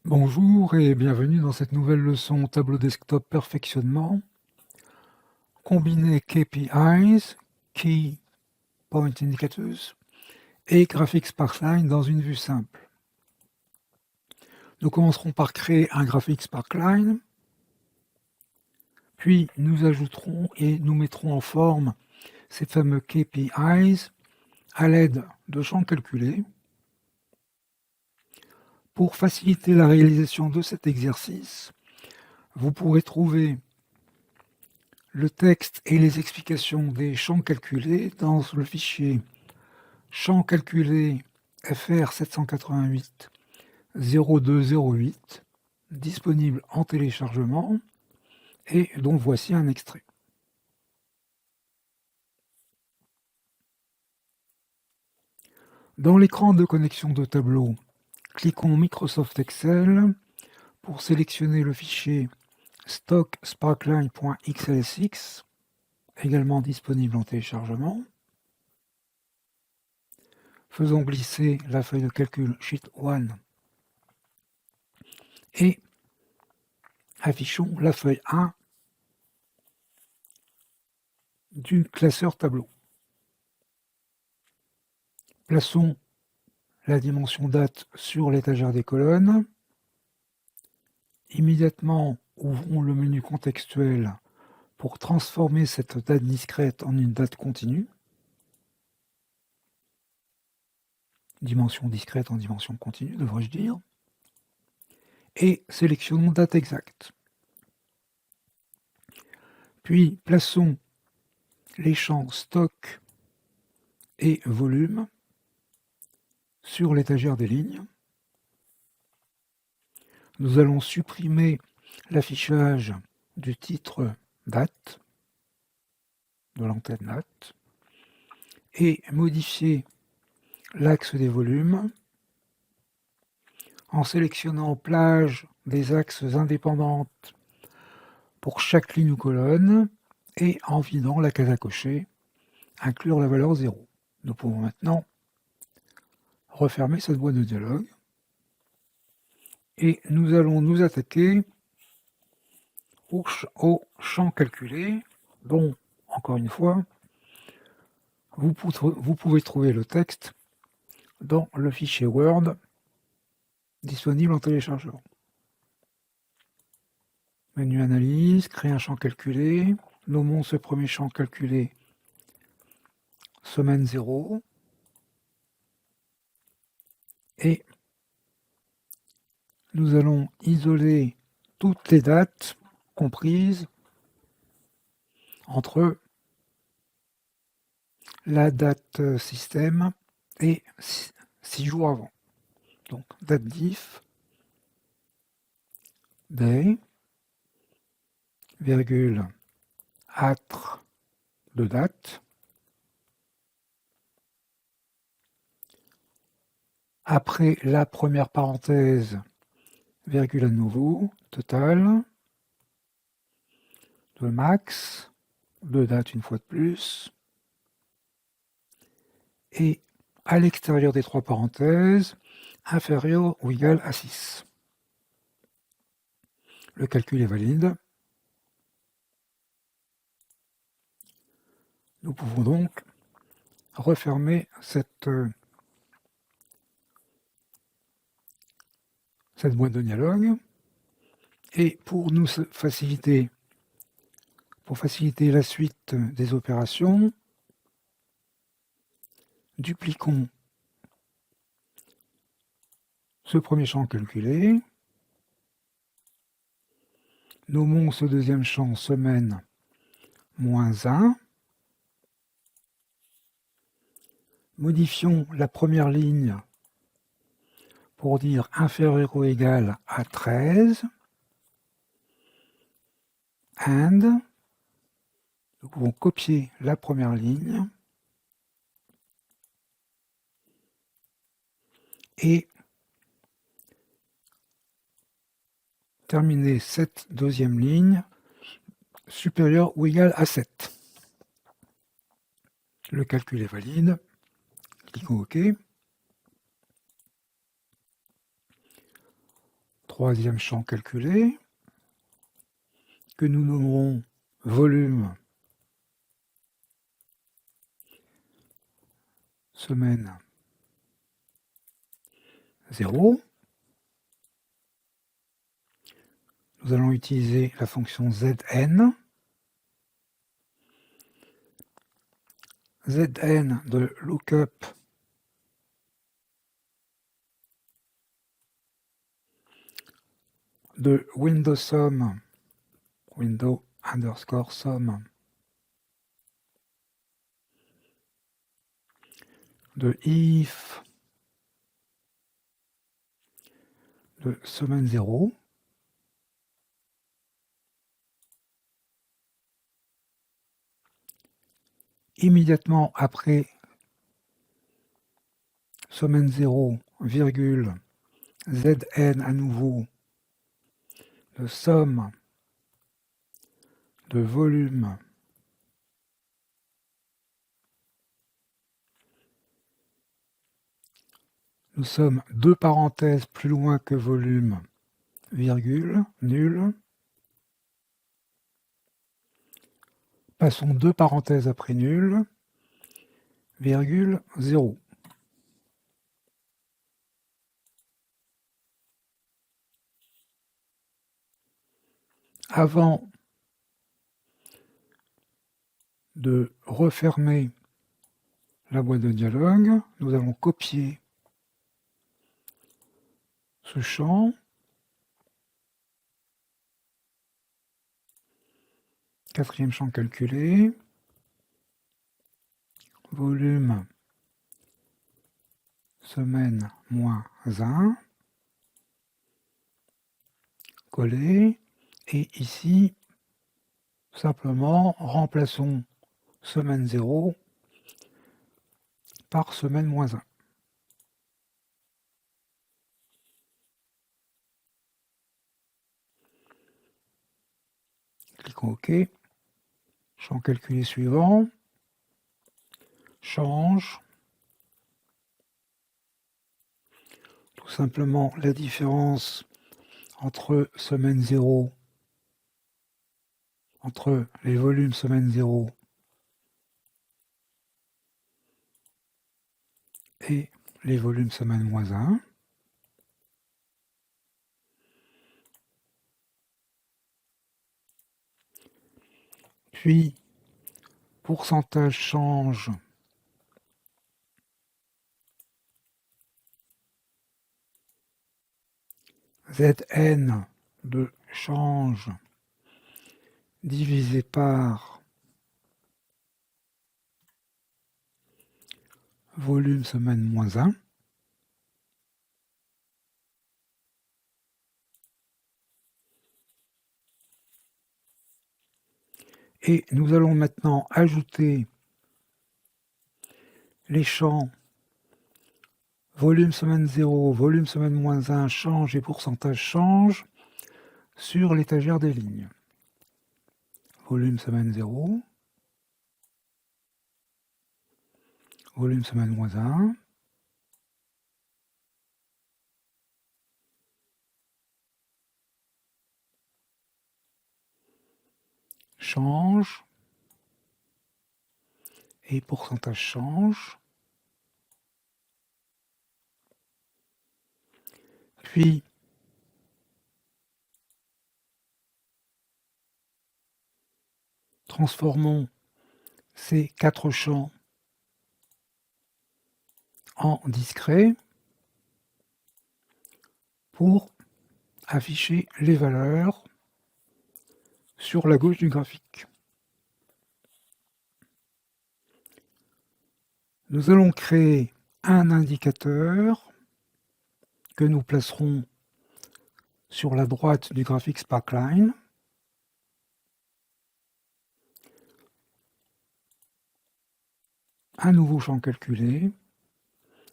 Bonjour et bienvenue dans cette nouvelle leçon tableau desktop perfectionnement. Combiner KPIs, Key Point Indicators, et Graphics Sparkline dans une vue simple. Nous commencerons par créer un Graphics Sparkline, puis nous ajouterons et nous mettrons en forme ces fameux KPIs à l'aide de champs calculés. Pour faciliter la réalisation de cet exercice, vous pourrez trouver le texte et les explications des champs calculés dans le fichier champ calculé FR 788 0208 disponible en téléchargement et dont voici un extrait. Dans l'écran de connexion de tableau, cliquons Microsoft Excel pour sélectionner le fichier stock.sparkline.xlsx, également disponible en téléchargement. Faisons glisser la feuille de calcul Sheet 1 et affichons la feuille 1 du classeur tableau. Plaçons la dimension date sur l'étagère des colonnes. Immédiatement, ouvrons le menu contextuel pour transformer cette date discrète en une date continue. Dimension discrète en dimension continue, devrais-je dire. Et sélectionnons date exacte. Puis, plaçons les champs stock et volume sur l'étagère des lignes. Nous allons supprimer l'affichage du titre date, de l'entête date, et modifier l'axe des volumes en sélectionnant plage des axes indépendantes pour chaque ligne ou colonne et en vidant la case à cocher, inclure la valeur 0. Nous pouvons maintenant refermer cette boîte de dialogue et nous allons nous attaquer au champ calculé dont, encore une fois, vous pouvez trouver le texte dans le fichier Word disponible en téléchargement. Menu analyse, créer un champ calculé, nommons ce premier champ calculé semaine 0 et nous allons isoler toutes les dates comprises entre la date système et 6 jours avant. Donc date diff, day, virgule, atre de date, après la première parenthèse, virgule à nouveau, total, de max, de date une fois de plus, et à l'extérieur des trois parenthèses, inférieur ou égal à 6. Le calcul est valide. Nous pouvons donc refermer cette boîte de dialogue. Et pour faciliter la suite des opérations, dupliquons ce premier champ calculé, nommons ce deuxième champ semaine -1, modifions la première ligne pour dire inférieur ou égal à 13, and, nous pouvons copier la première ligne et terminer cette deuxième ligne supérieure ou égale à 7. Le calcul est valide. Cliquons OK. troisième champ calculé, que nous nommerons volume semaine 0. Nous allons utiliser la fonction Zn. Zn de lookup de window_sum, window_sum de if de semaine 0. Immédiatement après semaine 0, virgule, Zn à nouveau, de somme de volume nous sommes deux parenthèses plus loin que volume, virgule, nul. Passons deux parenthèses après nul, virgule, 0. Avant de refermer la boîte de dialogue, nous allons copier ce champ, quatrième champ calculé, volume semaine moins 1, coller, et ici, simplement, remplaçons semaine 0 par semaine moins 1. Cliquons OK. Champ calculé suivant. Change. Tout simplement la différence entre semaine 0, entre les volumes semaine 0 et les volumes semaine moins 1. Puis, pourcentage change Zn de change divisé par volume semaine moins 1. Et nous allons maintenant ajouter les champs volume semaine 0, volume semaine moins 1, change et pourcentage change sur l'étagère des lignes. Volume semaine 0, volume semaine moins 1, change et pourcentage change. Puis, transformons ces quatre champs en discret pour afficher les valeurs sur la gauche du graphique. Nous allons créer un indicateur que nous placerons sur la droite du graphique Sparkline. Un nouveau champ calculé,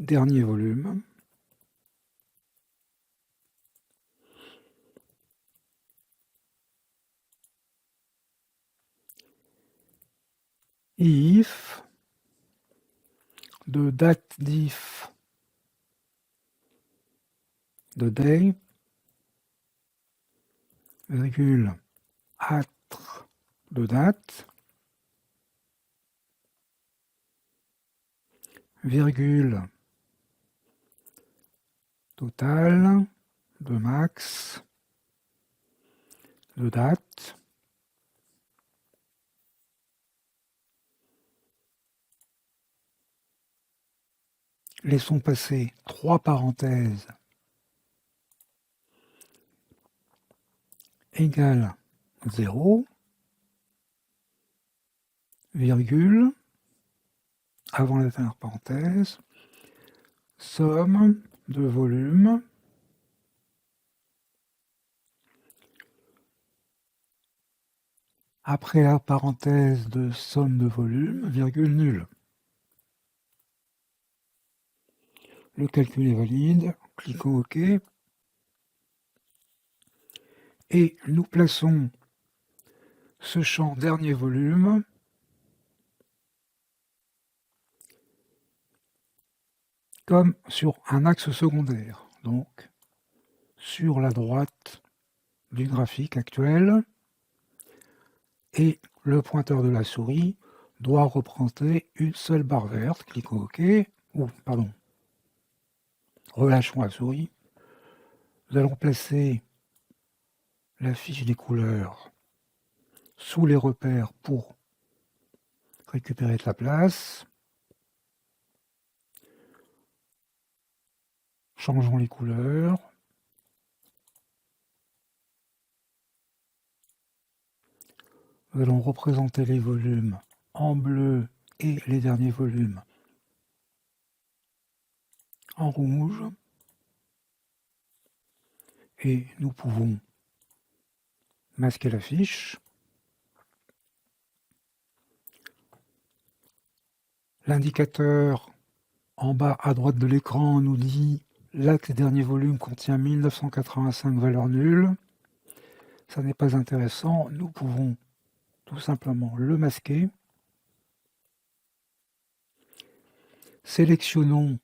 dernier volume. If de date diff de day virgule, atre de date, virgule, total de max de date, laissons passer 3 parenthèses égale 0, virgule, avant la dernière parenthèse, somme de volume après la parenthèse de somme de volume, virgule nul. Le calcul est valide, cliquons OK. Et nous plaçons ce champ dernier volume comme sur un axe secondaire, donc sur la droite du graphique actuel, et le pointeur de la souris doit représenter une seule barre verte. Cliquons OK, ou pardon, relâchons la souris. Nous allons placer la fiche des couleurs sous les repères pour récupérer de la place. Changeons les couleurs. Nous allons représenter les volumes en bleu et les derniers volumes en rouge. Et nous pouvons masquer la fiche. L'indicateur en bas à droite de l'écran nous dit là que le dernier volume contient 1985 valeurs nulles. Ça n'est pas intéressant. Nous pouvons tout simplement le masquer. Sélectionnons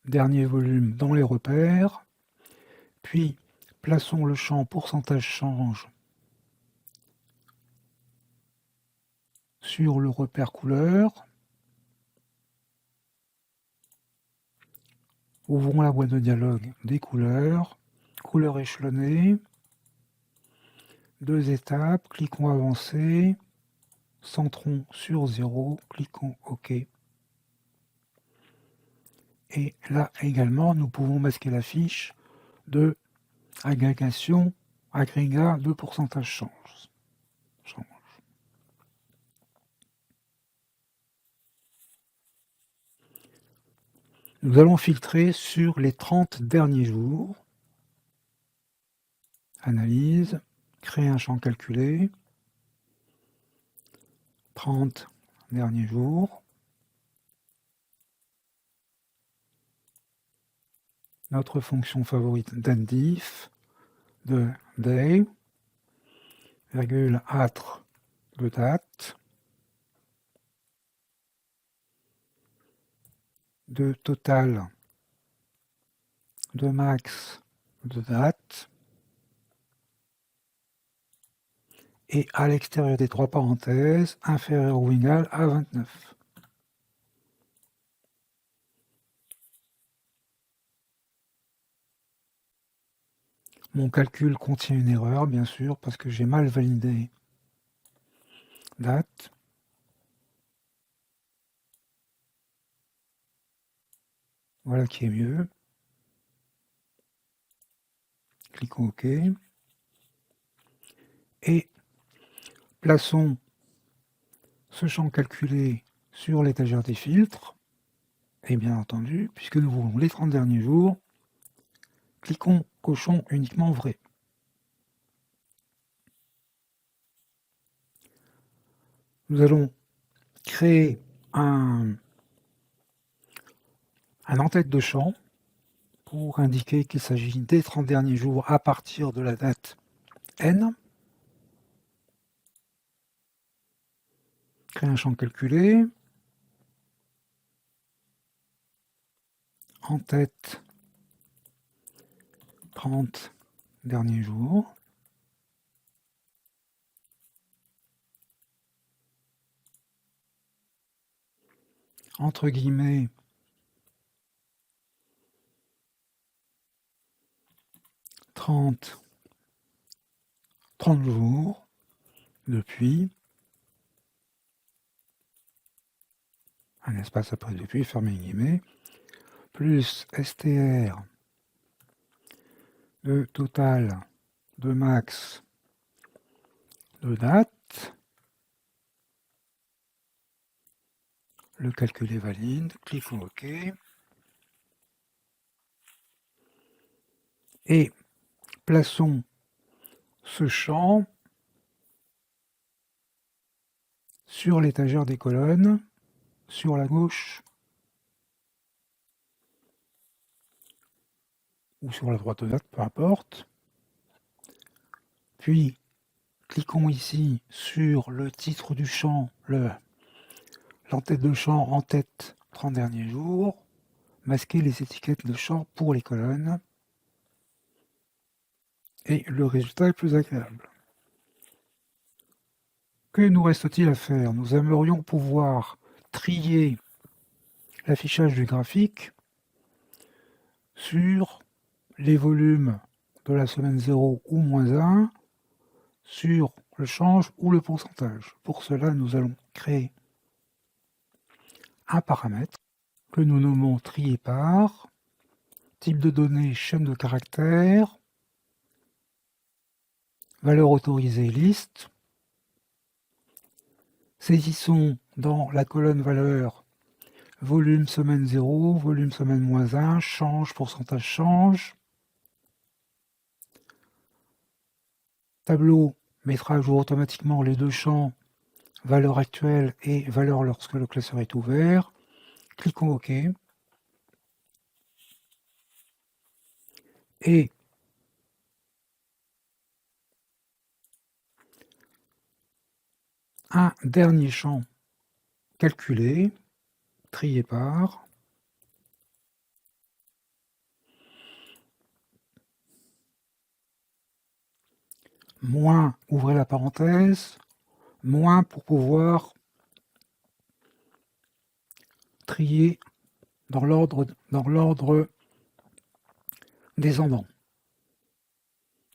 dernier volume dans les repères, puis plaçons le champ pourcentage change sur le repère couleur. Ouvrons la boîte de dialogue des couleurs, couleur échelonnée, 2 étapes, cliquons avancer, centrons sur 0, cliquons OK. Et là également, nous pouvons masquer la fiche de agrégation, agrégat de pourcentage change. Nous allons filtrer sur les 30 derniers jours. Analyse, créer un champ calculé. 30 derniers jours. Notre fonction favorite d'endif, de day, virgule, atre de date, de total de max de date, et à l'extérieur des 3 parenthèses, inférieur ou égal à 29. Mon calcul contient une erreur, bien sûr, parce que j'ai mal validé date. Voilà qui est mieux. Cliquons OK. Et plaçons ce champ calculé sur l'étagère des filtres. Et bien entendu, puisque nous voulons les 30 derniers jours, cliquons cochon uniquement vrai. Nous allons créer un en-tête de champ pour indiquer qu'il s'agit des 30 derniers jours à partir de la date N. Créer un champ calculé. En tête 30 derniers jours. entre guillemets, « 30 jours depuis », un espace après depuis, fermé les guillemets, plus str de total de max de date. Le calcul est valide, cliquons OK. Et plaçons ce champ sur l'étagère des colonnes, sur la gauche ou sur la droite de date, peu importe. Puis, cliquons ici sur le titre du champ, l'entête de champ en tête 30 derniers jours, masquer les étiquettes de champ pour les colonnes, et le résultat est plus agréable. Que nous reste-t-il à faire? Nous aimerions pouvoir trier l'affichage du graphique sur les volumes de la semaine 0 ou -1, sur le change ou le pourcentage. Pour cela, nous allons créer un paramètre que nous nommons trier par, type de données chaîne de caractères, valeur autorisée liste. Saisissons dans la colonne valeur volume semaine 0, volume semaine -1, change, pourcentage change. Tableau mettra à jour automatiquement les deux champs valeur actuelle et valeur lorsque le classeur est ouvert. Cliquons OK. Et un dernier champ calculé, trié par, moins, ouvrez la parenthèse, moins pour pouvoir trier dans l'ordre descendant.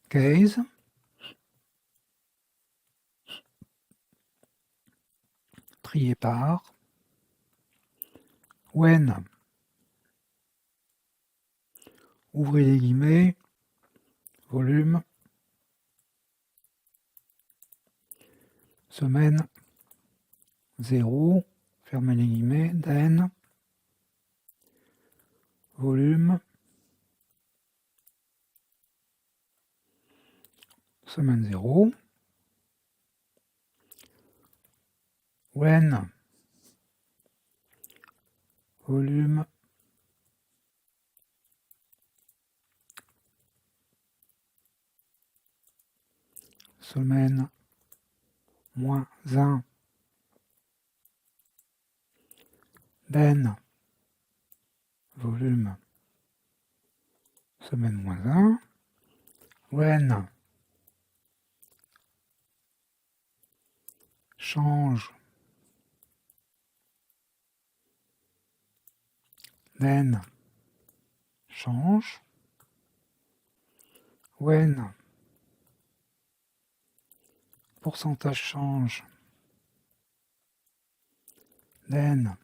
Case, trier par, when, ouvrez les guillemets, volume, semaine 0, fermez les guillemets, then, volume, semaine 0, when, volume, semaine -1, then, volume, semaine -1, when, change, then, change, when, pourcentage change, then,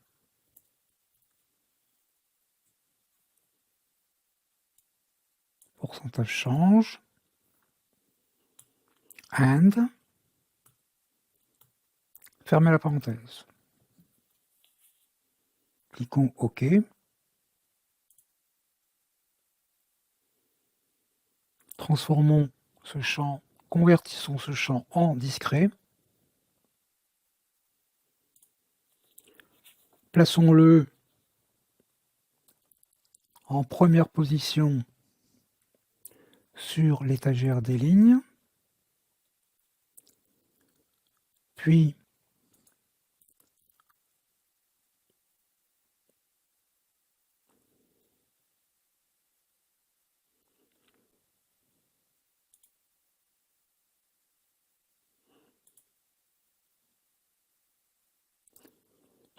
pourcentage change, and, fermez la parenthèse. Cliquons OK. Transformons ce champ, convertissons ce champ en discret. Plaçons-le en première position sur l'étagère des lignes. Puis,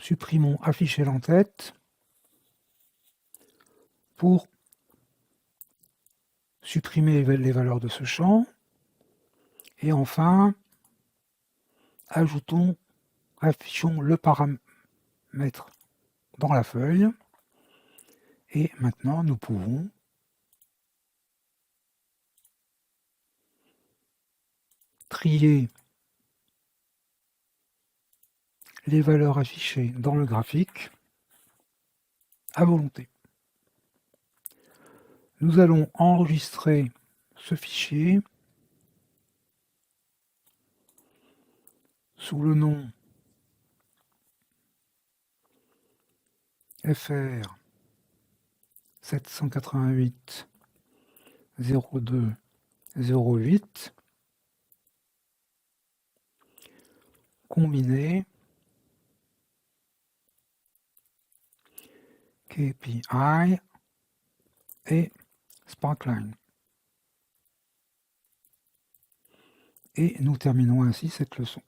Supprimons afficher l'entête pour supprimer les valeurs de ce champ. Et enfin, affichons le paramètre dans la feuille. Et maintenant, nous pouvons trier les valeurs affichées dans le graphique à volonté. Nous allons enregistrer ce fichier sous le nom FR 788 02 08 combiner KPI et Sparkline. Et nous terminons ainsi cette leçon.